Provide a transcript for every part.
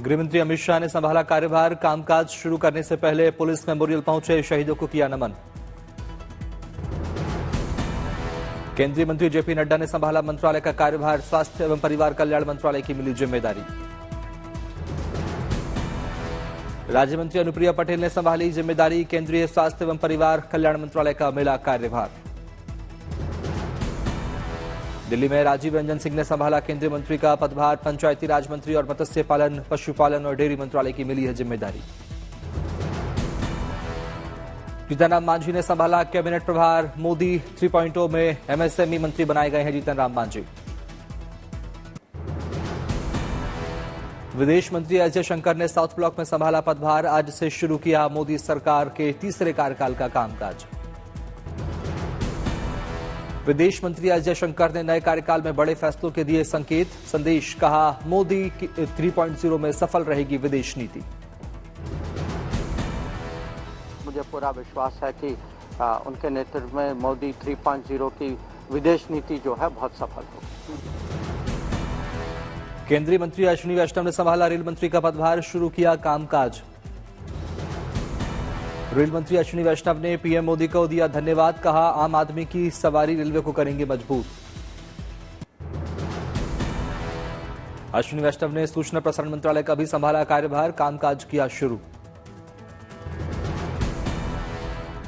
गृहमंत्री अमित शाह ने संभाला कार्यभार। कामकाज शुरू करने से पहले पुलिस मेमोरियल पहुंचे, शहीदों को किया नमन। केंद्रीय मंत्री जेपी नड्डा ने संभाला मंत्रालय का कार्यभार। स्वास्थ्य एवं परिवार कल्याण मंत्रालय की मिली जिम्मेदारी। राज्य मंत्री अनुप्रिया पटेल ने संभाली जिम्मेदारी। केंद्रीय स्वास्थ्य एवं परिवार कल्याण मंत्रालय का मिला कार्यभार। दिल्ली में राजीव रंजन सिंह ने संभाला केंद्रीय मंत्री का पदभार। पंचायती राज मंत्री और मत्स्य पालन, पशुपालन और डेयरी मंत्रालय की मिली है जिम्मेदारी। जीतन राम मांझी ने संभाला कैबिनेट प्रभार। मोदी 3.0 में एमएसएमई मंत्री बनाए गए हैं जीतन राम मांझी। विदेश मंत्री एस जयशंकर ने साउथ ब्लॉक में संभाला पदभार। आज से शुरू किया मोदी सरकार के तीसरे कार्यकाल का कामकाज। विदेश मंत्री एस जयशंकर ने नए कार्यकाल में बड़े फैसलों के दिए संकेत। संदेश, कहा मोदी 3.0 में सफल रहेगी विदेश नीति। मुझे पूरा विश्वास है कि उनके नेतृत्व में मोदी 3.0 की विदेश नीति जो है बहुत सफल होगी। केंद्रीय मंत्री अश्विनी वैष्णव ने संभाला रेल मंत्री का पदभार। शुरू किया कामकाज। रेल मंत्री अश्विनी वैष्णव ने पीएम मोदी को दिया धन्यवाद। कहा आम आदमी की सवारी रेलवे को करेंगे मजबूत। अश्विनी वैष्णव ने सूचना प्रसारण मंत्रालय का भी संभाला कार्यभार। कामकाज किया शुरू।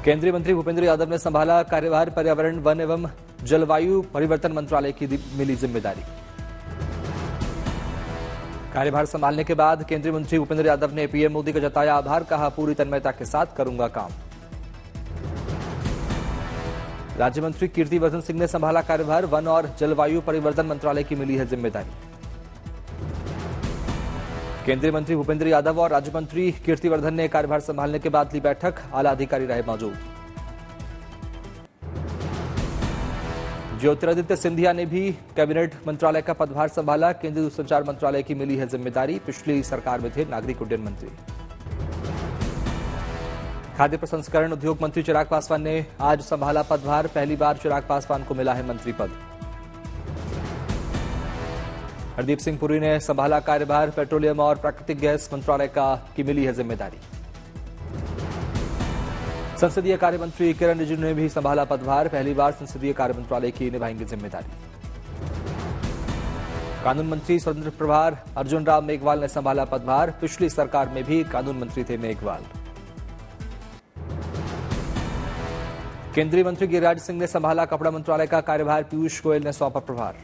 केंद्रीय मंत्री भूपेंद्र यादव ने संभाला कार्यभार। पर्यावरण, वन एवं जलवायु परिवर्तन मंत्रालय की मिली जिम्मेदारी। कार्यभार संभालने के बाद केंद्रीय मंत्री भूपेंद्र यादव ने पीएम मोदी का जताया आभार। कहा पूरी तन्मयता के साथ करूंगा काम। राज्य मंत्री कीर्तिवर्धन सिंह ने संभाला कार्यभार। वन और जलवायु परिवर्तन मंत्रालय की मिली है जिम्मेदारी। केंद्रीय मंत्री भूपेंद्र यादव और राज्य मंत्री कीर्तिवर्धन ने कार्यभार संभालने के बाद ली बैठक। आला अधिकारी रहे मौजूद। ज्योतिरादित्य सिंधिया ने भी कैबिनेट मंत्रालय का पदभार संभाला। केंद्रीय दूरसंचार मंत्रालय की मिली है जिम्मेदारी। पिछली सरकार में थे नागरिक उड्डयन मंत्री। खाद्य प्रसंस्करण उद्योग मंत्री चिराग पासवान ने आज संभाला पदभार। पहली बार चिराग पासवान को मिला है मंत्री पद। हरदीप सिंह पुरी ने संभाला कार्यभार। पेट्रोलियम और प्राकृतिक गैस मंत्रालय की मिली है जिम्मेदारी। संसदीय कार्य मंत्री किरण रिजिजू ने भी संभाला पदभार। पहली बार संसदीय कार्य मंत्रालय की निभाएंगे जिम्मेदारी। कानून मंत्री स्वतंत्र प्रभार अर्जुन राम मेघवाल ने संभाला पदभार। पिछली सरकार में भी कानून मंत्री थे मेघवाल। केंद्रीय मंत्री गिरिराज सिंह ने संभाला कपड़ा मंत्रालय का कार्यभार। पीयूष गोयल ने सौंपा प्रभार।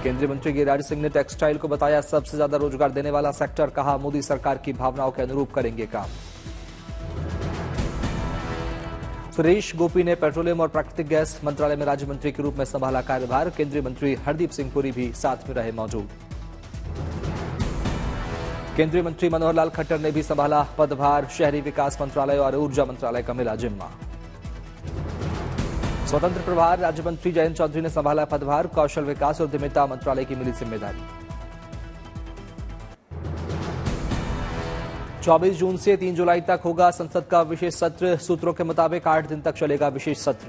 केंद्रीय मंत्री गिरिराज सिंह ने टेक्सटाइल को बताया सबसे ज्यादा रोजगार देने वाला सेक्टर। कहा मोदी सरकार की भावनाओं के अनुरूप करेंगे काम। सुरेश गोपी ने पेट्रोलियम और प्राकृतिक गैस मंत्रालय में राज्य मंत्री के रूप में संभाला कार्यभार। केंद्रीय मंत्री हरदीप सिंह पुरी भी साथ में रहे मौजूद। केंद्रीय मंत्री मनोहर लाल खट्टर ने भी संभाला पदभार। शहरी विकास मंत्रालय और ऊर्जा मंत्रालय का मिला जिम्मा। स्वतंत्र प्रभार राज्य मंत्री जयंत चौधरी ने संभाला पदभार। कौशल विकास और उद्यमिता मंत्रालय की मिली जिम्मेदारी। 24 जून से 3 जुलाई तक होगा संसद का विशेष सत्र। सूत्रों के मुताबिक 8 दिन तक चलेगा विशेष सत्र।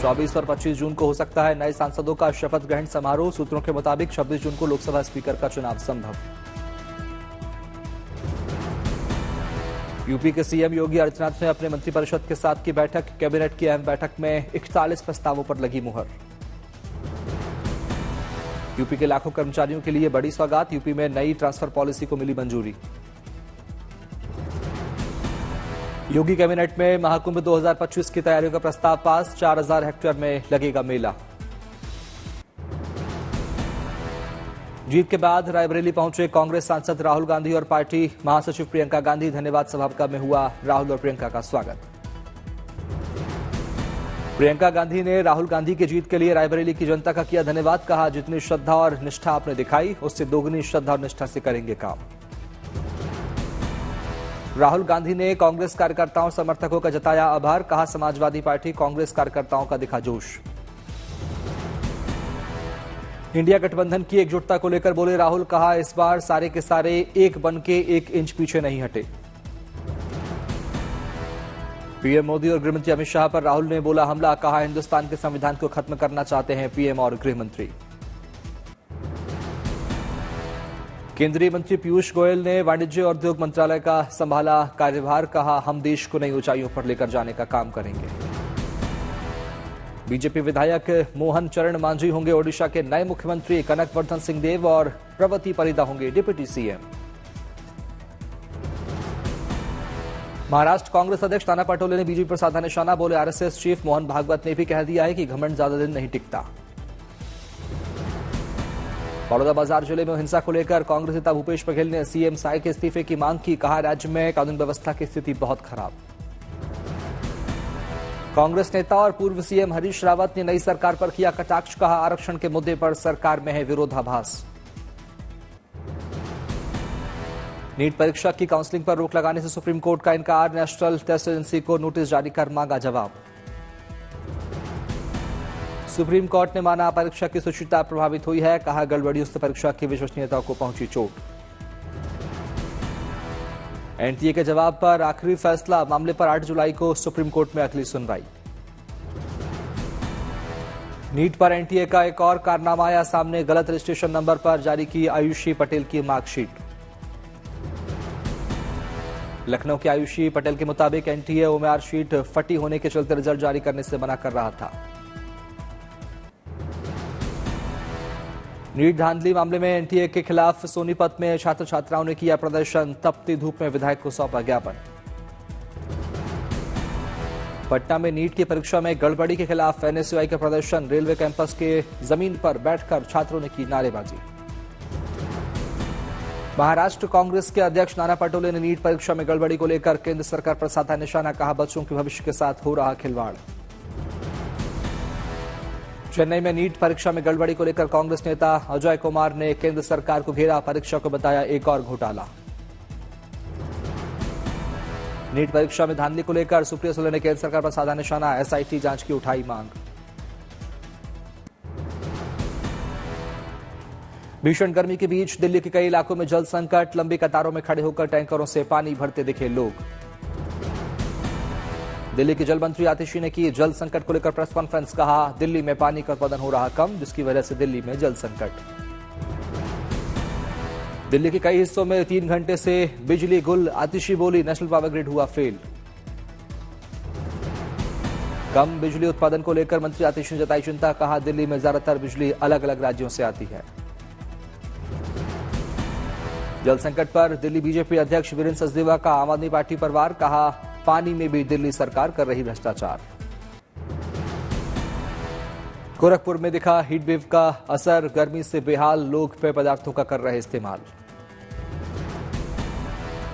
24 और 25 जून को हो सकता है नए सांसदों का शपथ ग्रहण समारोह। सूत्रों के मुताबिक 26 जून को लोकसभा स्पीकर का चुनाव संभव। यूपी के सीएम योगी आदित्यनाथ ने अपने मंत्रिपरिषद के साथ की बैठक। कैबिनेट की अहम बैठक में 41 प्रस्तावों पर लगी मुहर। यूपी के लाखों कर्मचारियों के लिए बड़ी सौगात। यूपी में नई ट्रांसफर पॉलिसी को मिली मंजूरी। योगी कैबिनेट में महाकुंभ 2025 की तैयारियों का प्रस्ताव पास। 4000 हेक्टेयर में लगेगा मेला। जीत के बाद रायबरेली पहुंचे कांग्रेस सांसद राहुल गांधी और पार्टी महासचिव प्रियंका गांधी। धन्यवाद सभा में हुआ राहुल और प्रियंका का स्वागत। प्रियंका गांधी ने राहुल गांधी की जीत के लिए रायबरेली की जनता का किया धन्यवाद। कहा जितनी श्रद्धा और निष्ठा आपने दिखाई उससे दोगुनी श्रद्धा और निष्ठा से करेंगे काम। राहुल गांधी ने कांग्रेस कार्यकर्ताओं और समर्थकों का जताया आभार। कहा समाजवादी पार्टी कांग्रेस कार्यकर्ताओं का दिखा जोश। इंडिया गठबंधन की एकजुटता को लेकर बोले राहुल। कहा इस बार सारे के सारे एक बन के 1 इंच पीछे नहीं हटे। पीएम मोदी और गृहमंत्री अमित शाह पर राहुल ने बोला हमला। कहा हिंदुस्तान के संविधान को खत्म करना चाहते हैं पीएम और गृहमंत्री। केंद्रीय मंत्री पीयूष गोयल ने वाणिज्य और उद्योग मंत्रालय का संभाला कार्यभार। कहा, हम देश को नई ऊंचाइयों पर लेकर जाने का काम करेंगे। बीजेपी विधायक मोहन चरण मांझी होंगे ओडिशा के नए मुख्यमंत्री। कनकवर्धन सिंह देव और प्रवती परिदा होंगे डिप्टी सीएम। महाराष्ट्र कांग्रेस अध्यक्ष नाना पटोले ने बीजेपी पर साधा निशाना। बोले, आरएसएस चीफ मोहन भागवत ने भी कह दिया है कि घमंड ज्यादा दिन नहीं टिकता। बलौदाबाजार जिले में हिंसा को लेकर कांग्रेस नेता भूपेश बघेल ने सीएम साय के इस्तीफे की मांग की। कहा, राज्य में कानून व्यवस्था की स्थिति बहुत खराब। कांग्रेस नेता और पूर्व सीएम हरीश रावत ने नई सरकार पर किया कटाक्ष। कहा, आरक्षण के मुद्दे पर सरकार में है विरोधाभास। नीट परीक्षा की काउंसलिंग पर रोक लगाने से सुप्रीम कोर्ट का इनकार। नेशनल टेस्ट एजेंसी को नोटिस जारी कर मांगा जवाब। सुप्रीम कोर्ट ने माना परीक्षा की शुचिता प्रभावित हुई है। कहा, गड़बड़ियों से परीक्षा की विश्वसनीयता को पहुंची चोट। एनटीए के जवाब पर आखिरी फैसला। मामले पर 8 जुलाई को सुप्रीम कोर्ट में अगली सुनवाई। नीट पर एनटीए का एक और कारनामा आया सामने। गलत रजिस्ट्रेशन नंबर पर जारी की आयुषी पटेल की मार्कशीट। लखनऊ के आयुषी पटेल के मुताबिक एनटीए ओएमआर शीट फटी होने के चलते रिजल्ट जारी करने से मना कर रहा था। नीट धांधली मामले में एनटीए के खिलाफ सोनीपत में छात्र छात्राओं ने किया प्रदर्शन। तपती धूप में विधायक को सौंपा ज्ञापन। पटना में नीट की परीक्षा में गड़बड़ी के खिलाफ एनएसयूआई का प्रदर्शन। रेलवे कैंपस के जमीन पर बैठकर छात्रों ने की नारेबाजी। महाराष्ट्र कांग्रेस के अध्यक्ष नाना पटोले ने नीट परीक्षा में गड़बड़ी को लेकर केंद्र सरकार पर साधा निशाना। कहा, बच्चों के भविष्य के साथ हो रहा खिलवाड़। चेन्नई में नीट परीक्षा में गड़बड़ी को लेकर कांग्रेस नेता अजय कुमार ने केंद्र सरकार को घेरा। परीक्षा को बताया एक और घोटाला। नीट परीक्षा में धांधली को लेकर सुप्रिया सुले ने केंद्र सरकार पर साधा निशाना। एसआईटी जांच की उठाई मांग। भीषण गर्मी के बीच दिल्ली के कई इलाकों में जल संकट। लंबी कतारों में खड़े होकर टैंकरों से पानी भरते दिखे लोग। दिल्ली के जल मंत्री आतिशी ने की जल संकट को लेकर प्रेस कॉन्फ्रेंस। कहा, दिल्ली में पानी का उत्पादन हो रहा कम, जिसकी वजह से दिल्ली में जल संकट। दिल्ली के कई हिस्सों में 3 घंटे से बिजली गुल। आतिशी बोली, नेशनल पावर ग्रिड हुआ फेल। कम बिजली उत्पादन को लेकर मंत्री आतिशी ने जताई चिंता। कहा, दिल्ली में ज्यादातर बिजली अलग अलग राज्यों से आती है। जल संकट पर दिल्ली बीजेपी अध्यक्ष वीरेंद्र सचदेवा का आम आदमी पार्टी पर वार। कहा, पानी में भी दिल्ली सरकार कर रही भ्रष्टाचार। गोरखपुर में दिखा हीटवेव का असर। गर्मी से बेहाल लोग पेय पदार्थों का कर रहे इस्तेमाल।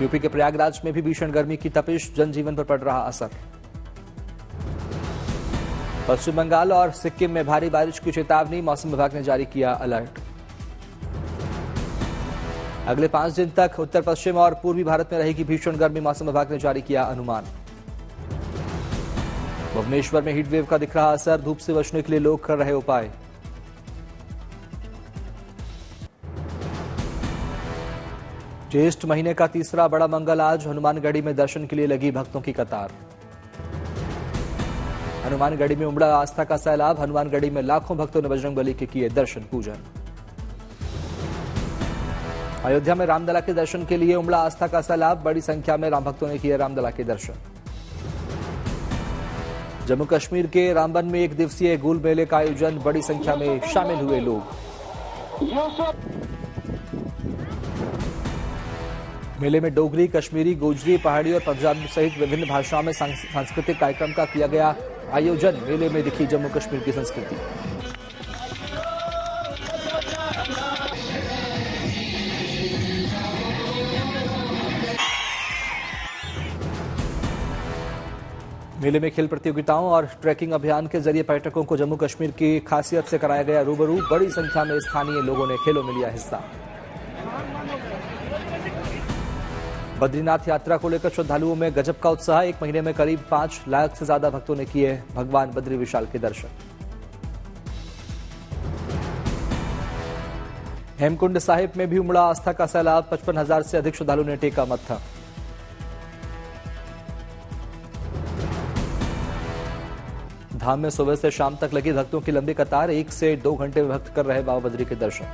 यूपी के प्रयागराज में भी भीषण गर्मी की तपिश। जनजीवन पर पड़ रहा असर। पश्चिम बंगाल और सिक्किम में भारी बारिश की चेतावनी। मौसम विभाग ने जारी किया अलर्ट। अगले 5 दिन तक उत्तर पश्चिम और पूर्वी भारत में रहेगी भीषण गर्मी। मौसम विभाग ने जारी किया अनुमान। भुवनेश्वर में हीटवेव का दिख रहा असर। धूप से बचने के लिए लोग कर रहे उपाय। ज्येष्ठ महीने का तीसरा बड़ा मंगल आज। हनुमानगढ़ी में दर्शन के लिए लगी भक्तों की कतार। हनुमानगढ़ी में उमड़ा आस्था का सैलाब। हनुमानगढ़ी में लाखों भक्तों ने बजरंगबली के किए दर्शन पूजन। अयोध्या में रामलला के दर्शन के लिए उमड़ा आस्था का सैलाब। बड़ी संख्या में राम भक्तों ने किए रामलला के दर्शन। जम्मू कश्मीर के रामबन में 1 दिवसीय गुल मेले का आयोजन। बड़ी संख्या में शामिल हुए लोग। मेले में डोगरी, कश्मीरी, गोजरी, पहाड़ी और पंजाबी सहित विभिन्न भाषाओं में सांस्कृतिक कार्यक्रम का किया गया आयोजन। मेले में दिखी जम्मू कश्मीर की संस्कृति। मेले में खेल प्रतियोगिताओं और ट्रैकिंग अभियान के जरिए पर्यटकों को जम्मू कश्मीर की खासियत से कराया गया रूबरू। बड़ी संख्या में स्थानीय लोगों ने खेलों में लिया हिस्सा। बद्रीनाथ यात्रा को लेकर श्रद्धालुओं में गजब का उत्साह। 1 महीने में करीब 5 लाख से ज्यादा भक्तों ने किए भगवान बद्री विशाल के दर्शन। हेमकुंड साहिब में भी उमड़ा आस्था का सैलाब। 55,000 से अधिक श्रद्धालुओं ने टेका मत्था। धाम में सुबह से शाम तक लगी भक्तों की लंबी कतार। 1 से 2 घंटे में भक्त कर रहे बाबा बद्री के दर्शन।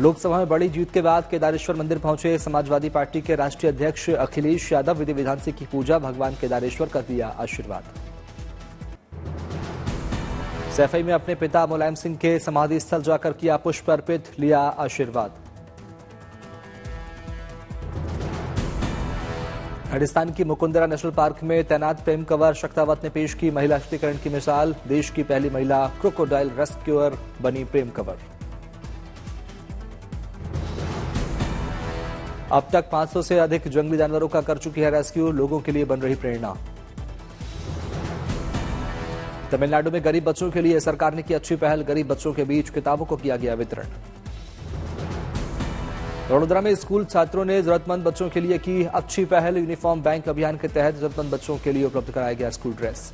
लोकसभा में बड़ी जीत के बाद केदारेश्वर मंदिर पहुंचे समाजवादी पार्टी के राष्ट्रीय अध्यक्ष अखिलेश यादव। विधि विधान से की पूजा, भगवान केदारेश्वर का दिया आशीर्वाद। सैफई में अपने पिता मुलायम सिंह के समाधि स्थल जाकर किया पुष्प अर्पित, लिया आशीर्वाद। राजस्थान की मुकुंदरा नेशनल पार्क में तैनात प्रेम कंवर शक्तावत ने पेश की महिला सशक्तिकरण की मिसाल। देश की पहली महिला क्रोकोडाइल रेस्क्यूअर बनी प्रेम कंवर। अब तक 500 से अधिक जंगली जानवरों का कर चुकी है रेस्क्यू, लोगों के लिए बन रही प्रेरणा। तमिलनाडु में गरीब बच्चों के लिए सरकार ने की अच्छी पहल, गरीब बच्चों के बीच किताबों को किया गया वितरण। वडोदरा में स्कूल छात्रों ने जरूरतमंद बच्चों के लिए की अच्छी पहल, यूनिफॉर्म बैंक अभियान के तहत जरूरतमंद बच्चों के लिए उपलब्ध कराया गया स्कूल ड्रेस।